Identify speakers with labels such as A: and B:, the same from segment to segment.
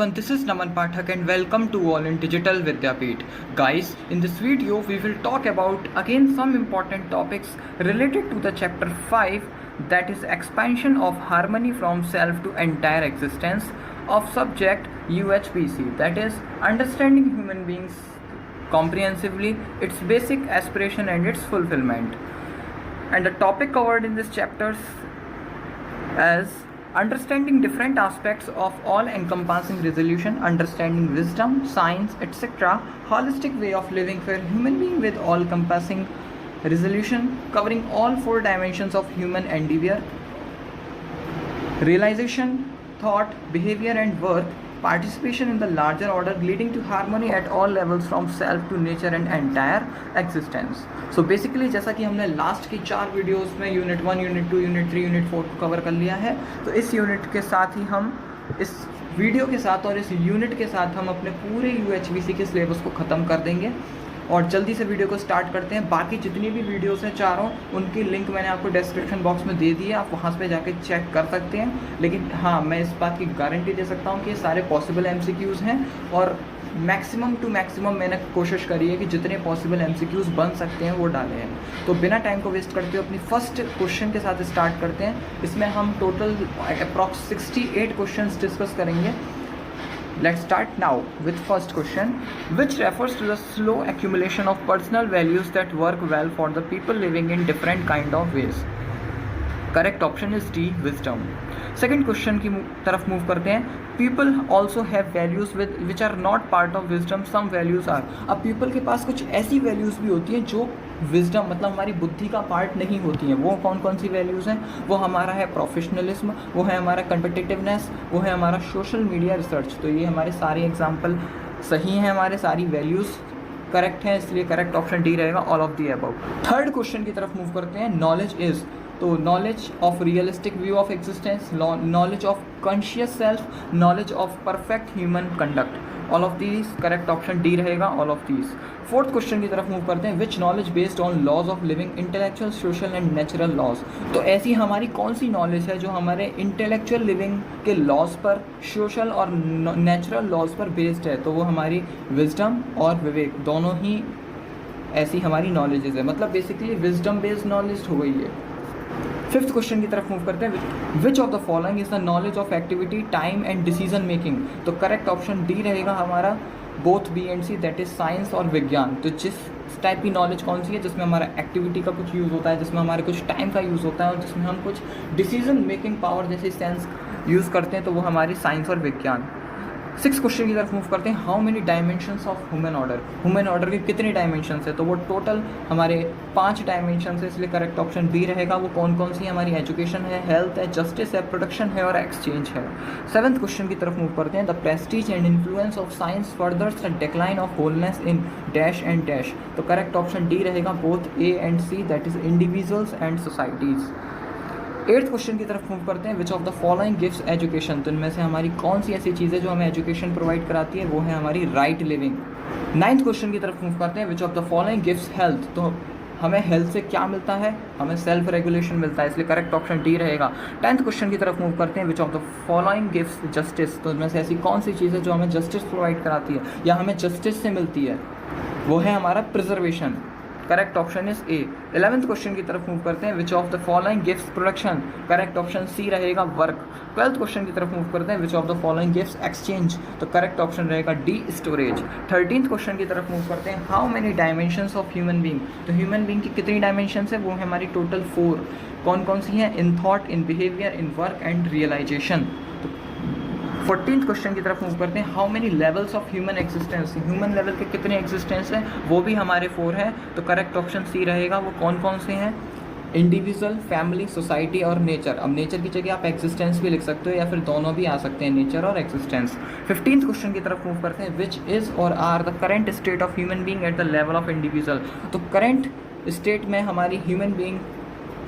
A: everyone, this is Naman Pathak and welcome to all in Digital Vidyapeeth. Guys, in this video we will talk about again some important topics related to the chapter 5, that is expansion of harmony from self to entire existence, of subject UHPC, that is understanding human beings comprehensively, its basic aspiration and its fulfillment. And the topic covered in this chapter as understanding different aspects of all-encompassing resolution, understanding wisdom, science, etc., holistic way of living for human being with all-encompassing resolution, covering all four dimensions of human endeavor, realization, thought, behavior and work, participation in the larger order, leading to harmony at all levels from self to nature and entire existence. So basically जैसा कि हमने last की 4 videos में unit 1, unit 2, unit 3, unit 4 को cover कर लिया है, तो इस यूनिट के साथ ही हम इस वीडियो के साथ और इस यूनिट के साथ हम अपने पूरे UHPC के सिलेबस को ख़त्म कर देंगे और जल्दी से वीडियो को स्टार्ट करते हैं। बाकी जितनी भी वीडियोस हैं चारों, उनकी लिंक मैंने आपको डिस्क्रिप्शन बॉक्स में दे दी है, आप वहाँ पे जाके चेक कर सकते हैं। लेकिन हाँ, मैं इस बात की गारंटी दे सकता हूँ कि ये सारे पॉसिबल MCQs हैं और मैक्सिमम टू मैक्सिमम मैंने कोशिश करी है कि जितने पॉसिबल MCQs बन सकते हैं वो डाले हैं। तो बिना टाइम को वेस्ट करते हुए अपनी फर्स्ट क्वेश्चन के साथ स्टार्ट करते हैं। इसमें हम टोटल अप्रॉक्स 68 क्वेश्चंस डिस्कस करेंगे। Let's start now with first question, which refers to the slow accumulation of personal values that work well for the people living in different kind of ways. Correct option is D, wisdom. Second question की तरफ move करते हैं। People also have values which are not part of wisdom. Some values are. अब people के पास कुछ ऐसी values भी होती हैं जो विजडम मतलब हमारी बुद्धि का पार्ट नहीं होती हैं। वो कौन कौन सी वैल्यूज़ हैं? वो हमारा है प्रोफेशनलिज्म, वो है हमारा कम्पिटिटिवनेस, वो है हमारा सोशल मीडिया रिसर्च। तो ये हमारे सारे एग्जाम्पल सही हैं, हमारे सारी वैल्यूज़ करेक्ट हैं, इसलिए करेक्ट ऑप्शन डी रहेगा, all of the above. Third question की तरफ मूव करते हैं। नॉलेज इज़, तो knowledge of realistic view of existence, knowledge of conscious self, knowledge of perfect human conduct, all of these correct option D रहेगा, all of these. Fourth question की तरफ move करते हैं। Which knowledge based on laws of living, intellectual, social and natural laws. तो ऐसी हमारी कौन सी knowledge है जो हमारे इंटेलेक्चुअल लिविंग के लॉज पर, सोशल और नेचुरल लॉज पर बेस्ड है? तो वो हमारी विजडम और विवेक दोनों ही ऐसी हमारी नॉलेजेस है, मतलब बेसिकली विजडम बेस्ड नॉलेज हो गई है। फिफ्थ क्वेश्चन की तरफ मूव करते हैं। Which of the following is the knowledge of activity, time and decision making? तो करेक्ट ऑप्शन डी रहेगा हमारा, both B and C, that is science और विज्ञान। तो जिस टाइप की नॉलेज कौन सी है? जिसमें हमारा एक्टिविटी का कुछ यूज़ होता है, जिसमें हमारे कुछ टाइम का यूज़ होता है और जिसमें हम कुछ डिसीजन मेकिंग पावर जैसे सेंस यूज़ करते हैं, तो वो हमारी साइंस और विज्ञान। सिक्स क्वेश्चन की तरफ मूव करते हैं। How many dimensions of human order? Human order के कितने डायमेंशंस है? तो वो टोटल हमारे 5 डायमेंशंस है, इसलिए करेक्ट ऑप्शन बी रहेगा। वो कौन कौन सी है? हमारी एजुकेशन है, हेल्थ है, जस्टिस है, प्रोडक्शन है और एक्सचेंज है। सेवंथ क्वेश्चन की तरफ मूव करते हैं। The prestige and influence of science furthers the decline of wholeness in dash and dash. तो करेक्ट ऑप्शन डी रहेगा, both A and C, that is individuals and societies. Eighth question की तरफ move करते हैं। Which of the following gives education? तो इनमें से हमारी कौन सी ऐसी चीज़ है जो हमें एजुकेशन प्रोवाइड कराती है? वो है हमारी राइट लिविंग। नाइन्थ क्वेश्चन की तरफ मूव करते हैं। Which of the following gives health? तो हमें हेल्थ से क्या मिलता है? हमें सेल्फ रेगुलेशन मिलता है, इसलिए करेक्ट ऑप्शन डी रहेगा। 10th क्वेश्चन की तरफ मूव करते हैं। Which of the following gives justice? तो इनमें से ऐसी कौन सी चीज़ है जो हमें जस्टिस प्रोवाइड कराती है या हमें जस्टिस से मिलती है? वो है हमारा preservation. Correct option is A. 11th question की तरफ मूव करते हैं। Which of the following gives production? Correct option C रहेगा, वर्क। 12th क्वेश्चन की तरफ मूव करते हैं। Which of the following gives exchange? तो करेक्ट ऑप्शन रहेगा डी, स्टोरेज। 13th क्वेश्चन की तरफ मूव करते हैं। How many dimensions of human being? तो ह्यूमन बीइंग की कितनी डायमेंशंस है? वो है हमारी टोटल 4। कौन कौन सी हैं? In thought, in behaviour, in work and realisation. 14th question की तरफ मूव करते हैं। How many levels of human existence? Human level के कितने एग्जिस्टेंस हैं? वो भी हमारे 4 हैं, तो करेक्ट ऑप्शन सी रहेगा। वो कौन कौन से हैं? इंडिविजुअल, फैमिली, सोसाइटी और नेचर। अब नेचर की जगह आप एग्जिस्टेंस भी लिख सकते हो या फिर दोनों भी आ सकते हैं, नेचर और एग्जिस्टेंस। 15th क्वेश्चन की तरफ मूव करते हैं। Which is or are the current state of human being at the level of individual? तो करेंट स्टेट में हमारी ह्यूमन बीइंग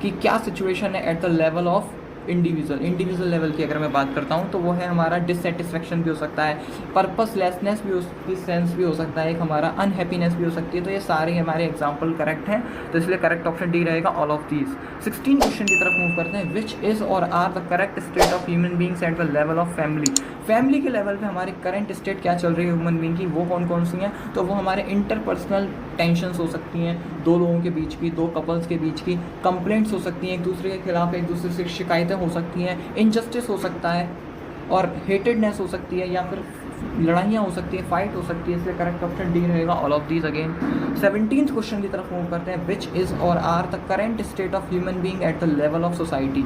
A: की क्या सिचुएशन है at the level of individual level की अगर मैं बात करता हूँ तो वो है हमारा डिससेटिस्फेक्शन भी हो सकता है, पर्पसलेसनेस भी उसकी सेंस भी हो सकता है, एक हमारा अनहैप्पीनेस भी हो सकती है। तो ये सारे हमारे एग्जाम्पल करेक्ट हैं, तो इसलिए करेक्ट ऑप्शन डी रहेगा ऑल ऑफ दीज। 16 क्वेश्चन की तरफ मूव करते हैं, which is or are the correct state of human beings at the level of family. Family के लेवल पे हमारी करंट स्टेट क्या चल रही है ह्यूमन बींग की, वो कौन कौन सी हैं, तो वो हमारे इंटरपर्सनल टेंशन्स हो सकती हैं, दो लोगों के बीच की, दो कपल्स के बीच की, कंप्लेंट्स हो सकती हैं, एक दूसरे के खिलाफ एक दूसरे से शिकायतें हो सकती हैं, इनजस्टिस हो सकता है, और हेटेडनेस हो सकती है, या फिर लड़ाइयाँ हो सकती है, फाइट हो सकती है, इसलिए करेक्ट ऑप्शन डी रहेगा all of these again. 17th question की तरफ मूव करते हैं, which is or are the current state of human being at the level of society.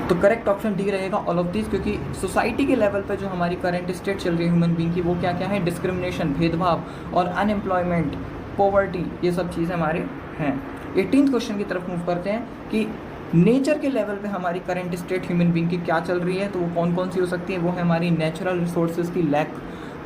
A: तो करेक्ट ऑप्शन डी रहेगा ऑल ऑफ दीज, क्योंकि society के level पे जो हमारी करंट स्टेट चल रही है ह्यूमन बींग की, वो क्या क्या है, डिस्क्रिमिनेशन, भेदभाव, और अनएम्प्लॉयमेंट, पॉवर्टी, ये सब चीज़ें हमारे हैं। 18th क्वेश्चन की तरफ मूव करते हैं कि नेचर के लेवल पे हमारी करंट स्टेट ह्यूमन बींग की क्या चल रही है, तो वो कौन कौन सी हो सकती है, वो है हमारी नेचुरल रिसोर्सेज की लैक,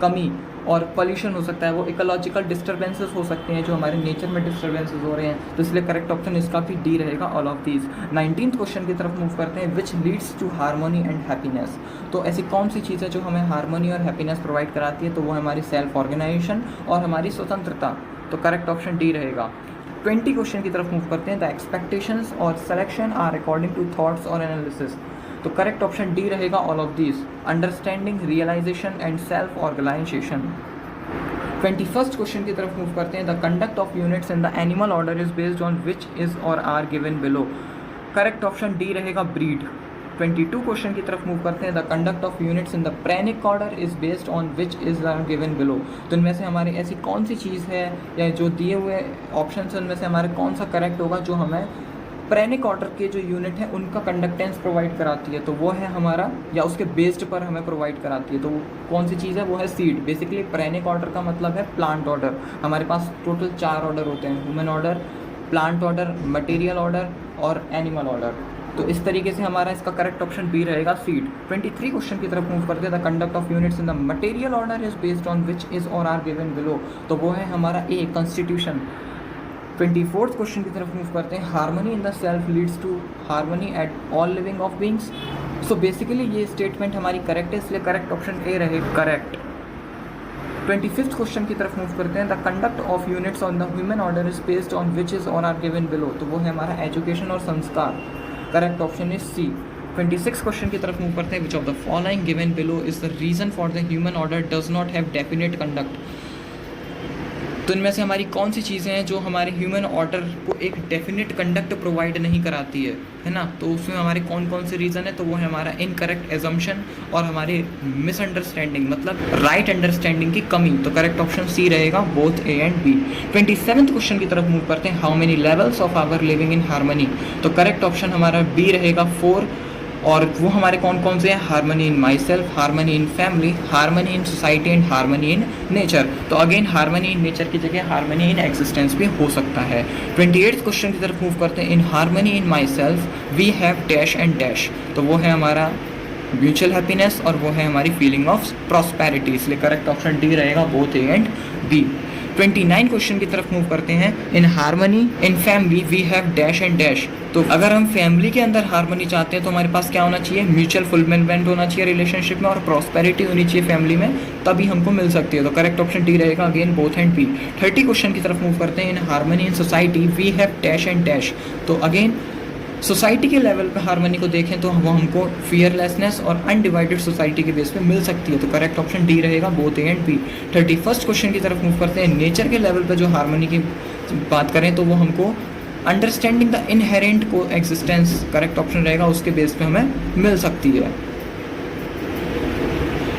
A: कमी, और पॉल्यूशन हो सकता है, वो इकोलॉजिकल डिस्टर्बेंसेस हो सकते हैं जो हमारे नेचर में डिस्टर्बेंसेस हो रहे हैं, तो इसलिए करेक्ट ऑप्शन इसका भी डी रहेगा all of these. 19th question की तरफ मूव करते हैं, which leads to harmony and happiness. तो ऐसी कौन सी चीज़ है जो हमें हार्मोनी और हैप्पीनेस प्रोवाइड कराती है, तो वो हमारी सेल्फ ऑर्गेनाइजेशन और हमारी स्वतंत्रता, तो करेक्ट ऑप्शन डी रहेगा। 20 क्वेश्चन की तरफ मूव करते हैं, द एक्सपेक्टेशंस और selection are according to thoughts और एनालिसिस। तो करेक्ट ऑप्शन डी रहेगा all of these, understanding, realization and self organization. 21st question की तरफ मूव करते हैं, the conduct of units in the animal order is based on which is और are given below. Correct option D रहेगा breed. 22 question की तरफ move करते हैं, the conduct of units in the प्रेनिक order is based on which is are given below. तो इनमें से हमारे ऐसी कौन सी चीज़ है, या जो दिए हुए ऑप्शन है उनमें से हमारे कौन सा करेक्ट होगा जो हमें प्रेनिक ऑर्डर के जो यूनिट है उनका कंडक्टेंस प्रोवाइड कराती है, तो वो है हमारा, या उसके बेस्ड पर हमें प्रोवाइड कराती है, तो कौन सी चीज़ है, वो है सीड। बेसिकली प्रेनिक ऑर्डर का मतलब है प्लांट ऑर्डर। हमारे पास टोटल 4 ऑर्डर होते हैं, human order, plant order, material order और एनिमल ऑर्डर। तो इस तरीके से हमारा इसका करेक्ट ऑप्शन बी रहेगा सीड। 23 क्वेश्चन की तरफ मूव करते हैं, the conduct of units in the material order is based on which is और आर गिवन बिलो। तो वो है हमारा ए, कॉन्स्टिट्यूशन। 24th क्वेश्चन की तरफ मूव करते हैं, harmony in the self leads to harmony at all living of beings. So basically ये स्टेटमेंट हमारी करेक्ट है, इसलिए करेक्ट ऑप्शन ए रहे करेक्ट। 25th क्वेश्चन की तरफ मूव करते हैं, the conduct of units on the human order is based on which is और आर गिवन बिलो। तो वो है हमारा एजुकेशन और संस्कार, correct option is C. 26 question की तरफ मूव करते हैं, which of the following given below is the reason for the human order does not have definite conduct. तो इनमें से हमारी कौन सी चीज़ें हैं जो हमारे ह्यूमन ऑर्डर को एक डेफिनेट कंडक्ट प्रोवाइड नहीं कराती है ना, तो उसमें हमारे कौन कौन से रीज़न है, तो वो है हमारा इनकरेक्ट एजम्पशन और हमारी मिसअंडरस्टैंडिंग, मतलब राइट अंडरस्टैंडिंग की कमी। तो करेक्ट ऑप्शन सी रहेगा, both A and B. 27th question की तरफ मूव करते हैं, how many levels of our living in harmony. तो करेक्ट ऑप्शन हमारा बी रहेगा 4, और वो हमारे कौन कौन से हैं, harmony in myself, harmony in family, harmony in society and harmony in nature. तो अगेन हार्मनी इन नेचर की जगह हार्मनी इन एग्जिस्टेंस भी हो सकता है। 28th क्वेश्चन की तरफ मूव करते हैं, in harmony in myself we have dash and dash. तो वो है हमारा म्यूचुअल हैप्पीनेस और वो है हमारी फीलिंग ऑफ प्रॉस्पेरिटी, इसलिए करेक्ट ऑप्शन डी रहेगा, both A and B. 29 question की तरफ मूव करते हैं, in harmony in family we have dash and dash. तो अगर हम फैमिली के अंदर हार्मनी चाहते हैं तो हमारे पास क्या होना चाहिए, म्यूचुअल फुलफिलमेंट होना चाहिए रिलेशनशिप में, और प्रॉस्पेरिटी होनी चाहिए फैमिली में, तभी हमको मिल सकती है। तो करेक्ट ऑप्शन डी रहेगा, again both and B. 30 question की तरफ मूव करते हैं, in harmony in society we have dash and dash. तो अगेन सोसाइटी के लेवल पे हार्मनी को देखें तो वो हमको फियरलेसनेस और अनडिवाइडेड सोसाइटी के बेस पे मिल सकती है। तो करेक्ट ऑप्शन डी रहेगा, both A and B. 31st question की तरफ मूव करते हैं, नेचर के लेवल पे जो हार्मनी की बात करें तो वो हमको अंडरस्टैंडिंग द इनहेरेंट को एग्जिस्टेंस, करेक्ट ऑप्शन रहेगा, उसके बेस पे हमें मिल सकती है।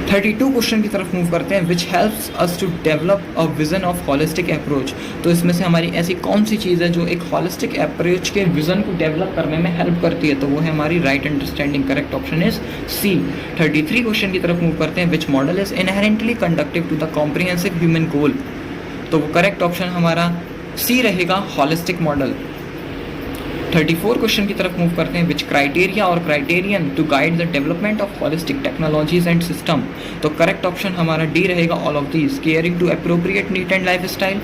A: 32 क्वेश्चन की तरफ मूव करते हैं, which helps us to develop a vision of holistic approach. तो इसमें से हमारी ऐसी कौन सी चीज़ है जो एक हॉलिस्टिक अप्रोच के विजन को डेवलप करने में हेल्प करती है, तो वो है हमारी right understanding, correct option is C. 33 question की तरफ मूव करते हैं, which model is inherently conductive to the comprehensive human goal. तो वो करेक्ट ऑप्शन हमारा सी रहेगा, हॉलिस्टिक मॉडल। 34 क्वेश्चन की तरफ मूव करते हैं, which criteria or criterion to guide the development of holistic technologies and system. तो करेक्ट ऑप्शन हमारा डी रहेगा, all of these. Caring to appropriate need and life style,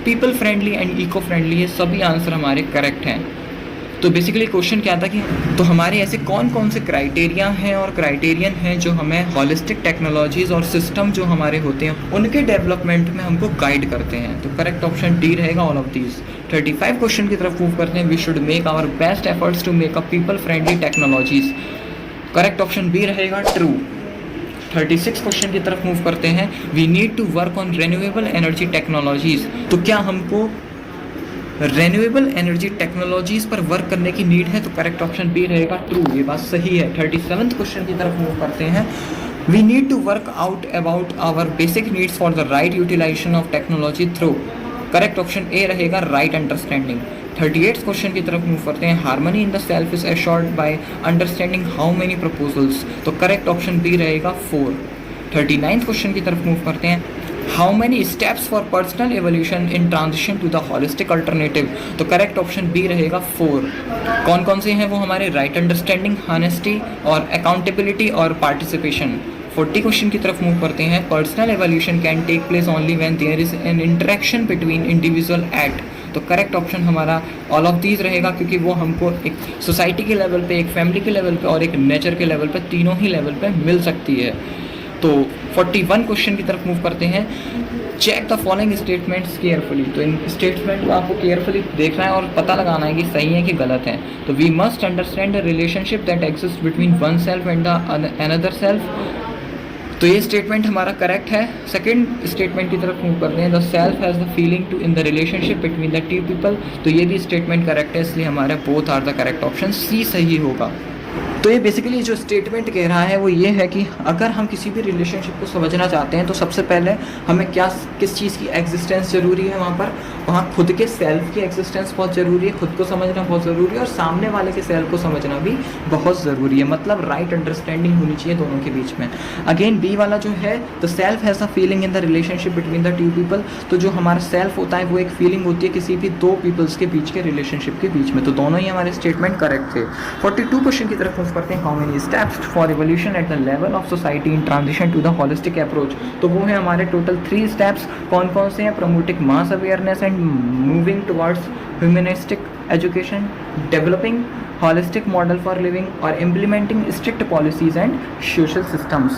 A: people friendly and eco friendly, ये सभी answer हमारे correct हैं। तो basically question क्या था कि तो हमारे ऐसे कौन कौन से क्राइटेरिया हैं और क्राइटेरियन हैं जो हमें हॉलिस्टिक टेक्नोलॉजीज़ और सिस्टम जो हमारे होते हैं उनके डेवलपमेंट में हमको गाइड करते हैं। तो करेक्ट ऑप्शन डी रहेगा ऑल ऑफ दीज। 35 क्वेश्चन की तरफ मूव करते हैं। We should make our best efforts to make a people friendly technologies. Correct option B रहेगा ट्रू। 36 क्वेश्चन की तरफ मूव करते हैं। We need to work on renewable energy technologies. तो क्या हमको रिन्यूएबल एनर्जी टेक्नोलॉजीज़ पर वर्क करने की नीड है? तो करेक्ट ऑप्शन बी रहेगा ट्रू, ये बात सही है। 37 क्वेश्चन की तरफ मूव करते हैं। We need to work out about our basic needs for the right utilisation of technology through. Correct option A रहेगा राइट अंडरस्टैंडिंग। 38 क्वेश्चन की तरफ मूव करते हैं। Harmony in the self is assured by understanding how many proposals. तो correct option B रहेगा 4। 39 question की तरफ move करते हैं। How many steps for personal evolution in transition to the holistic alternative. तो करेक्ट ऑप्शन बी रहेगा 4। कौन कौन से हैं वो हमारे? राइट अंडरस्टैंडिंग, हॉनेस्टी और अकाउंटेबिलिटी और पार्टिसिपेशन। 40 क्वेश्चन की तरफ मूव करते हैं। Personal evolution can take place only when there is an interaction between individual at. तो करेक्ट ऑप्शन हमारा ऑल ऑफ दीज रहेगा, क्योंकि वो हमको एक सोसाइटी के लेवल पे, एक फैमिली के लेवल पे और एक नेचर के लेवल पे, तीनों ही लेवल पे मिल सकती है। तो 41 क्वेश्चन की तरफ मूव करते हैं। Check the following statements carefully. तो इन स्टेटमेंट को आपको केयरफुली देखना है और पता लगाना है कि सही है कि गलत है। तो we must understand the relationship that exist between one self and the another self. तो ये स्टेटमेंट हमारा करेक्ट है। सेकंड स्टेटमेंट की तरफ मूव करते हैं। The self has the feeling to in the relationship between the two people. तो ये भी स्टेटमेंट करेक्ट है, इसलिए हमारे both are the correct option, C सही होगा। तो ये बेसिकली जो स्टेटमेंट कह रहा है वो ये है कि अगर हम किसी भी रिलेशनशिप को समझना चाहते हैं तो सबसे पहले हमें किस चीज़ की एग्जिस्टेंस ज़रूरी है वहाँ खुद के सेल्फ की एग्जिस्टेंस बहुत ज़रूरी है, खुद को समझना बहुत ज़रूरी है और सामने वाले के सेल्फ को समझना भी बहुत ज़रूरी है। मतलब राइट अंडरस्टैंडिंग होनी चाहिए दोनों के बीच में। अगेन बी वाला जो है, the self has a feeling in the relationship between the two people. तो जो हमारा सेल्फ होता है वो एक फीलिंग होती है किसी भी दो पीपल्स के बीच के रिलेशनशिप के बीच में। तो दोनों ही हमारे स्टेटमेंट करेक्ट थे। 42 क्वेश्चन की तरफ मूव करते हैं। How many steps for evolution at the level of society in transition to the holistic approach. तो वो है हमारे टोटल 3 स्टेप्स। कौन कौन से हैं? Promoting mass awareness and moving towards humanistic education, developing holistic model for living और implementing strict policies and social systems।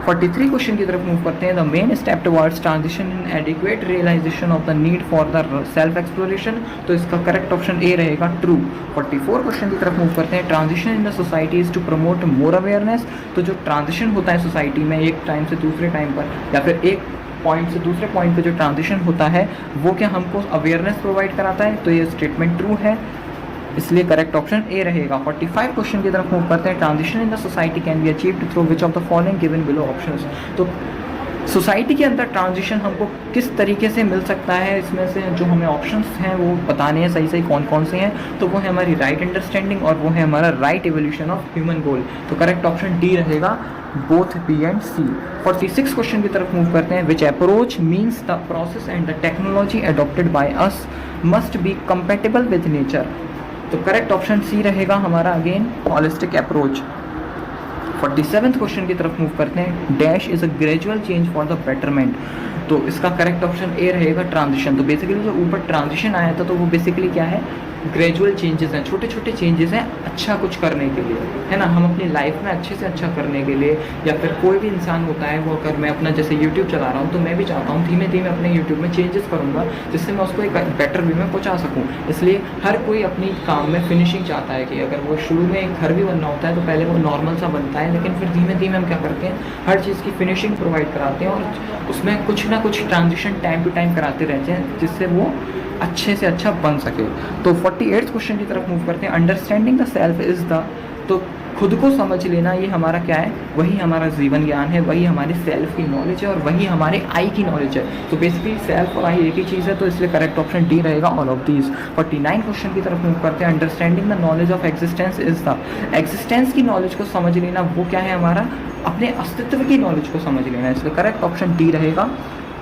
A: 43 question की तरफ मूव करते हैं। The main step towards transition in adequate realisation of the need for the self exploration. तो इसका correct option A रहेगा true. 44 question की तरफ मूव करते हैं। Transition in the society is to promote more awareness. तो जो ट्रांजिशन होता है सोसाइटी में एक टाइम से दूसरे टाइम पर या फिर एक पॉइंट से दूसरे पॉइंट पे जो ट्रांजिशन होता है वो क्या हमको अवेयरनेस प्रोवाइड कराता है। तो ये स्टेटमेंट ट्रू है, इसलिए करेक्ट ऑप्शन ए रहेगा। 45 क्वेश्चन की तरफ मूव करते हैं। Transition in the society can be achieved through which of the following given below options. तो सोसाइटी के अंदर ट्रांजिशन हमको किस तरीके से मिल सकता है, इसमें से जो हमें ऑप्शंस हैं वो बताने हैं सही सही कौन कौन से हैं। तो वो है हमारी राइट अंडरस्टैंडिंग और वो है हमारा right evolution of human goal. तो करेक्ट ऑप्शन डी रहेगा, both B and C. 46 question की तरफ मूव करते हैं। Which approach means the process and the technology adopted by us must be compatible with nature. तो करेक्ट ऑप्शन सी रहेगा हमारा, again holistic approach. 47th question की तरफ मूव करते हैं। Dash is a gradual change for the betterment. तो इसका correct option A रहेगा, ट्रांजिशन। तो बेसिकली जो ऊपर ट्रांजिशन आया था तो वो बेसिकली क्या है, ग्रेजुअल चेंजेस हैं, छोटे छोटे चेंजेस हैं अच्छा कुछ करने के लिए, है ना। हम अपनी लाइफ में अच्छे से अच्छा करने के लिए, या फिर कोई भी इंसान होता है वो अगर मैं अपना जैसे यूट्यूब चला रहा हूँ तो मैं भी चाहता हूँ धीमे धीमे अपने यूट्यूब में चेंजेस करूँगा जिससे मैं उसको एक बेटर वे में पहुँचा सकूँ। इसलिए हर कोई अपनी काम में फिनिशिंग चाहता है कि अगर वो शुरू में एक घर भी बनना होता है तो पहले वो नॉर्मल सा बनता है, लेकिन फिर धीमे धीमे हम क्या करते हैं, हर चीज़ की फिनिशिंग प्रोवाइड कराते हैं और उसमें कुछ ना कुछ ट्रांजिशन टाइम टू टाइम कराते रहते हैं जिससे वो अच्छे से अच्छा बन सके। तो 48th क्वेश्चन की तरफ मूव करते हैं। Understanding the self is the, तो खुद को समझ लेना ये हमारा क्या है, वही हमारा जीवन ज्ञान है, वही हमारे सेल्फ की नॉलेज है और वही हमारे आई की नॉलेज है। तो बेसिकली सेल्फ और आई एक ही चीज़ है, तो इसलिए करेक्ट ऑप्शन डी रहेगा, ऑल ऑफ दीज। 49 क्वेश्चन की तरफ मूव करते हैं। Understanding the knowledge of existence is the, existence की नॉलेज को समझ लेना वो क्या है, हमारा अपने अस्तित्व की नॉलेज को समझ लेना है, इसलिए करेक्ट ऑप्शन डी रहेगा,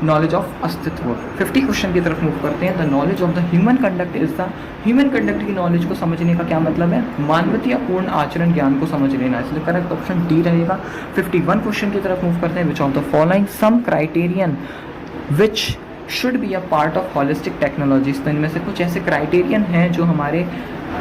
A: नॉलेज ऑफ अस्तित्व। 50 क्वेश्चन की तरफ मूव करते हैं। The knowledge of the human conduct is the, human conduct की नॉलेज को समझने का क्या मतलब है, मानवता या पूर्ण आचरण ज्ञान को समझ लेना, इसलिए करेक्ट ऑप्शन डी रहेगा। 51 क्वेश्चन की तरफ मूव करते हैं। Which of the following some criterion which should be a part of holistic technologies. तो इनमें से कुछ ऐसे क्राइटेरियन हैं जो हमारे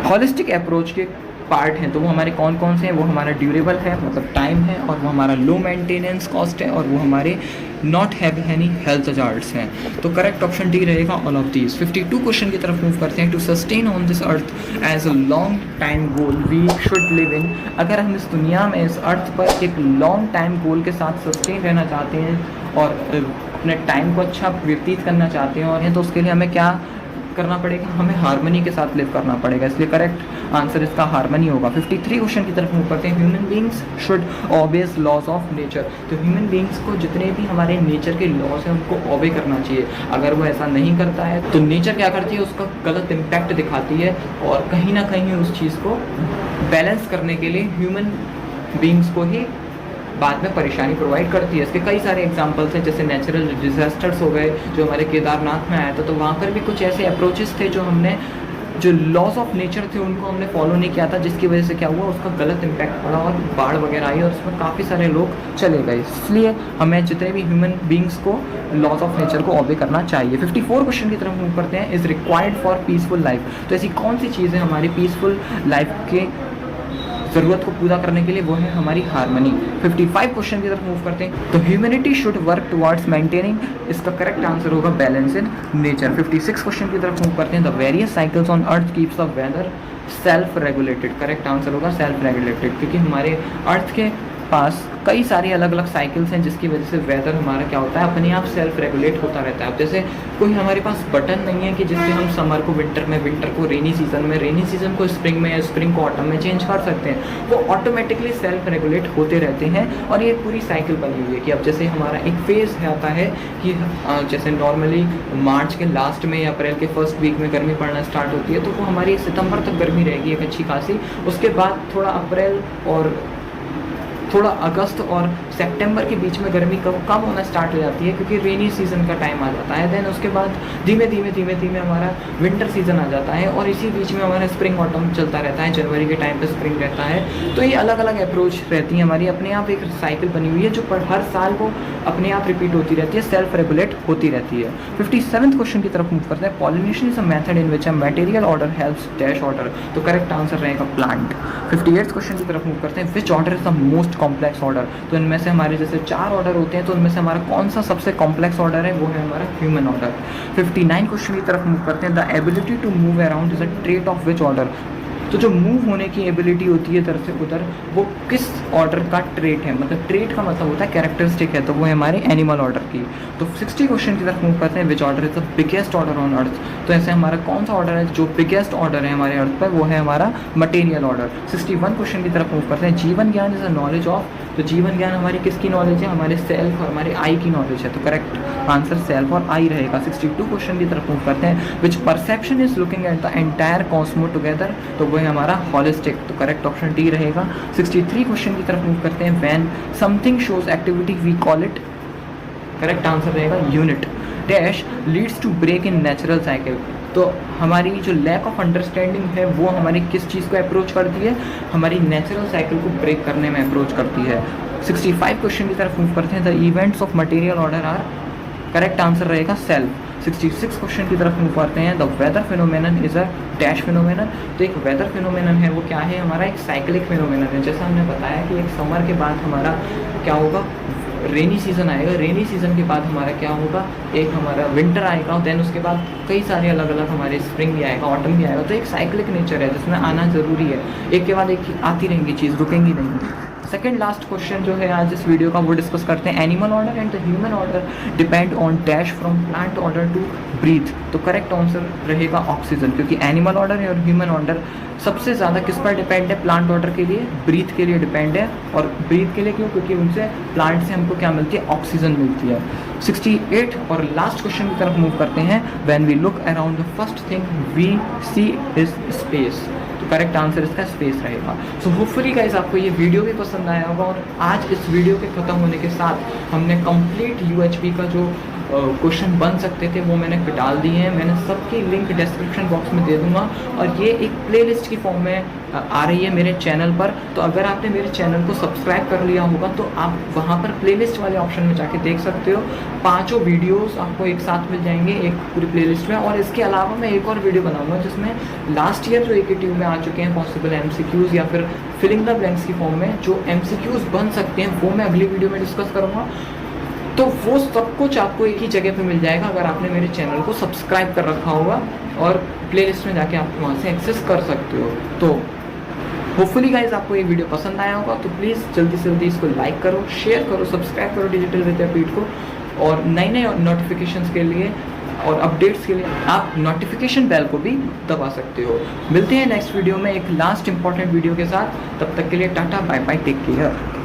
A: हॉलिस्टिक अप्रोच के पार्ट हैं, तो वो हमारे कौन कौन से हैं? वो हमारा ड्यूरेबल है, मतलब टाइम है, और वो हमारा लो मेंटेनेंस कॉस्ट है, और वो हमारे not have any health hazards हैं। तो करेक्ट ऑप्शन डी रहेगा ऑल ऑफ दीज। 52 क्वेश्चन की तरफ मूव करते हैं। To sustain on this earth as a long time goal we should live in. अगर हम इस दुनिया में, इस अर्थ पर एक लॉन्ग टाइम गोल के साथ सस्टेन रहना चाहते हैं और अपने टाइम को अच्छा व्यतीत करना चाहते हैं, और तो उसके लिए हमें क्या करना पड़ेगा? हमें हार्मनी के साथ लिव करना पड़ेगा, इसलिए करेक्ट आंसर इसका हार्मनी होगा। 53 क्वेश्चन की तरफ मूव करते हैं। Human beings should obey laws of nature. तो ह्यूमन बींग्स को जितने भी हमारे नेचर के लॉज हैं उनको ऑबे करना चाहिए। अगर वो ऐसा नहीं करता है तो नेचर क्या करती है? उसका गलत इम्पैक्ट दिखाती है, और कहीं ना कहीं उस चीज़ को बैलेंस करने के लिए ह्यूमन बींग्स को ही बाद में परेशानी प्रोवाइड करती है। इसके कई सारे एग्जांपल्स हैं, जैसे नेचुरल डिजास्टर्स हो गए जो हमारे केदारनाथ में आया था, तो वहाँ पर भी कुछ ऐसे अप्रोचेस थे जो हमने, जो लॉज ऑफ नेचर थे उनको हमने फॉलो नहीं किया था, जिसकी वजह से क्या हुआ? उसका गलत इम्पैक्ट पड़ा और बाढ़ वगैरह आई और उसमें काफ़ी सारे लोग चले गए। इसलिए हमें जितने भी ह्यूमन बींग्स को लॉज ऑफ नेचर को ऑबे करना चाहिए। 54 क्वेश्चन की तरफ मूव करते हैं। Is required for peaceful life. तो ऐसी कौन सी चीज़ें हमारी पीसफुल लाइफ के ज़रूरत को पूरा करने के लिए? वो है हमारी हार्मनी। 55 क्वेश्चन की तरफ मूव करते हैं। तो humanity should work towards maintaining, इसका करेक्ट आंसर होगा बैलेंस इन नेचर। 56 क्वेश्चन की तरफ मूव करते हैं। The various cycles on earth keeps the weather self regulated. Correct answer होगा सेल्फ रेगुलेटेड, क्योंकि हमारे अर्थ के पास कई सारी अलग अलग साइकिल्स हैं जिसकी वजह से वेदर हमारा क्या होता है? अपने आप सेल्फ रेगुलेट होता रहता है। अब जैसे कोई हमारे पास बटन नहीं है कि जिससे हम समर को विंटर में, विंटर को रेनी सीजन में, रेनी सीजन को स्प्रिंग में, या स्प्रिंग को ऑटम में चेंज कर सकते हैं। वो ऑटोमेटिकली सेल्फ रेगुलेट होते रहते हैं, और ये पूरी साइकिल बनी हुई है कि अब जैसे हमारा एक फेज़ आता है कि जैसे नॉर्मली मार्च के लास्ट में या अप्रैल के फर्स्ट वीक में गर्मी पड़ना स्टार्ट होती है, तो वो हमारी सितंबर तक गर्मी रहेगी एक अच्छी खासी। उसके बाद थोड़ा अप्रैल और थोड़ा अगस्त और सितंबर के बीच में गर्मी कम होना स्टार्ट हो जाती है, क्योंकि रेनी सीज़न का टाइम आ जाता है। देन उसके बाद धीमे धीमे हमारा विंटर सीज़न आ जाता है, और इसी बीच में हमारा स्प्रिंग ऑटम चलता रहता है। जनवरी के टाइम पे स्प्रिंग रहता है। तो ये अलग अलग अप्रोच रहती है हमारी, अपने आप एक साइकिल बनी हुई है जो हर साल वो अपने आप रिपीट होती रहती है, सेल्फ रेगुलेट होती रहती है। 57th क्वेश्चन की तरफ मूव करते हैं। Pollination is a method in which a material order helps dash order. तो करेक्ट आंसर रहेगा प्लांट। 58th क्वेश्चन की तरफ मूव करते हैं। Which order is the most complex order. तो इनमें से हमारे जैसे 4 ऑर्डर होते हैं, तो उनमें से हमारा कौन सा सबसे कॉम्प्लेक्स ऑर्डर है? वो है हमारा ह्यूमन ऑर्डर। 59 क्वेश्चन की तरफ मूव करते हैं। The ability to move around is a trait of which order. तो जो मूव होने की एबिलिटी होती है इधर से उधर, वो किस ऑर्डर का ट्रेट है? मतलब ट्रेट का मतलब होता है कैरेक्टरिस्टिक है, तो वो है हमारे एनिमल ऑर्डर की। तो 60 क्वेश्चन की तरफ मूव करते हैं। Which order is the biggest order on earth. तो ऐसे हमारा कौन सा ऑर्डर है जो बिगेस्ट ऑर्डर है हमारे अर्थ पर? वो है हमारा मटेरियल ऑर्डर। 61 क्वेश्चन की तरफ मूव करते हैं। जीवन ज्ञान इज अ नॉलेज ऑफ। तो जीवन ज्ञान हमारी किसकी नॉलेज है? हमारे सेल्फ और हमारे आई की नॉलेज है, तो करेक्ट आंसर सेल्फ और आई रहेगा। 62 क्वेश्चन की तरफ मूव करते हैं। Which perception is looking at the entire cosmos together. तो वो है हमारा हॉलिस्टिक, तो करेक्ट ऑप्शन डी रहेगा। 63 क्वेश्चन की तरफ मूव करते हैं। When something shows activity we call it. Correct answer रहेगा unit. Dash leads to break in natural cycle. तो हमारी जो लैक ऑफ अंडरस्टैंडिंग है वो हमारी किस चीज़ को अप्रोच करती है? हमारी नेचुरल साइकिल को ब्रेक करने में अप्रोच करती है। 65 क्वेश्चन की तरफ मूव करते हैं। The events of material order are. Correct answer रहेगा सेल्फ। 66 क्वेश्चन की तरफ मूव करते हैं। The weather phenomenon is a dash phenomenon. तो एक वेदर फिनोमेनन है वो क्या है? हमारा एक साइक्लिक फिनोमेनन है। जैसा हमने बताया कि एक समर के बाद हमारा क्या होगा? रेनी सीज़न आएगा। रेनी सीज़न के बाद हमारा क्या होगा? एक हमारा विंटर आएगा। देन उसके बाद कई सारे अलग अलग हमारे स्प्रिंग भी आएगा, ऑटम भी आएगा। तो एक साइक्लिक नेचर है जिसमें आना ज़रूरी है, एक के बाद एक आती रहेंगी चीज़, रुकेंगी नहीं। सेकेंड लास्ट क्वेश्चन जो है आज इस वीडियो का वो डिस्कस करते हैं। Animal order and the human order depend on dash from plant order to breathe. तो करेक्ट आंसर रहेगा ऑक्सीजन, क्योंकि एनिमल ऑर्डर है और ह्यूमन ऑर्डर सबसे ज़्यादा किस पर डिपेंड है? प्लांट ऑर्डर के लिए, ब्रीथ के लिए डिपेंड है। और ब्रीथ के लिए क्यों? क्योंकि उनसे प्लांट से हमको क्या मिलती है? ऑक्सीजन मिलती है। 68 और लास्ट क्वेश्चन की तरफ मूव करते हैं। When we look around the first thing we see is space. तो करेक्ट आंसर इसका स्पेस रहेगा। सो होपफुली गाइस आपको ये वीडियो भी पसंद आया होगा, और आज इस वीडियो के ख़त्म होने के साथ हमने कंप्लीट UHP का जो क्वेश्चन बन सकते थे वो मैंने डाल दिए हैं। मैंने सबकी लिंक डिस्क्रिप्शन बॉक्स में दे दूंगा और ये एक प्लेलिस्ट की फॉर्म में आ रही है मेरे चैनल पर। तो अगर आपने मेरे चैनल को सब्सक्राइब कर लिया होगा तो आप वहाँ पर प्लेलिस्ट वाले ऑप्शन में जाके देख सकते हो। 5 वीडियोस आपको एक साथ मिल जाएंगे एक पूरी प्लेलिस्ट में। और इसके अलावा मैं एक और वीडियो बनाऊंगा जिसमें लास्ट ईयर जो AKTU में आ चुके हैं पॉसिबल MCQs या फिर फिलिंग द ब्लैंक्स की फॉर्म में जो MCQs बन सकते हैं वो मैं अगली वीडियो में डिस्कस करूँगा। तो वो सब कुछ आपको एक ही जगह पे मिल जाएगा अगर आपने मेरे चैनल को सब्सक्राइब कर रखा होगा और प्लेलिस्ट में जाके आप वहाँ से एक्सेस कर सकते हो। तो होपफुली गाइज आपको ये वीडियो पसंद आया होगा, तो प्लीज़ जल्दी से जल्दी इसको लाइक करो, शेयर करो, सब्सक्राइब करो डिजिटल विद्यापीठ को। और नए नए नोटिफिकेशंस के लिए और अपडेट्स के लिए आप नोटिफिकेशन बेल को भी दबा सकते हो। मिलते हैं नेक्स्ट वीडियो में एक लास्ट इंपॉर्टेंट वीडियो के साथ। तब तक के लिए tata bye bye, take care.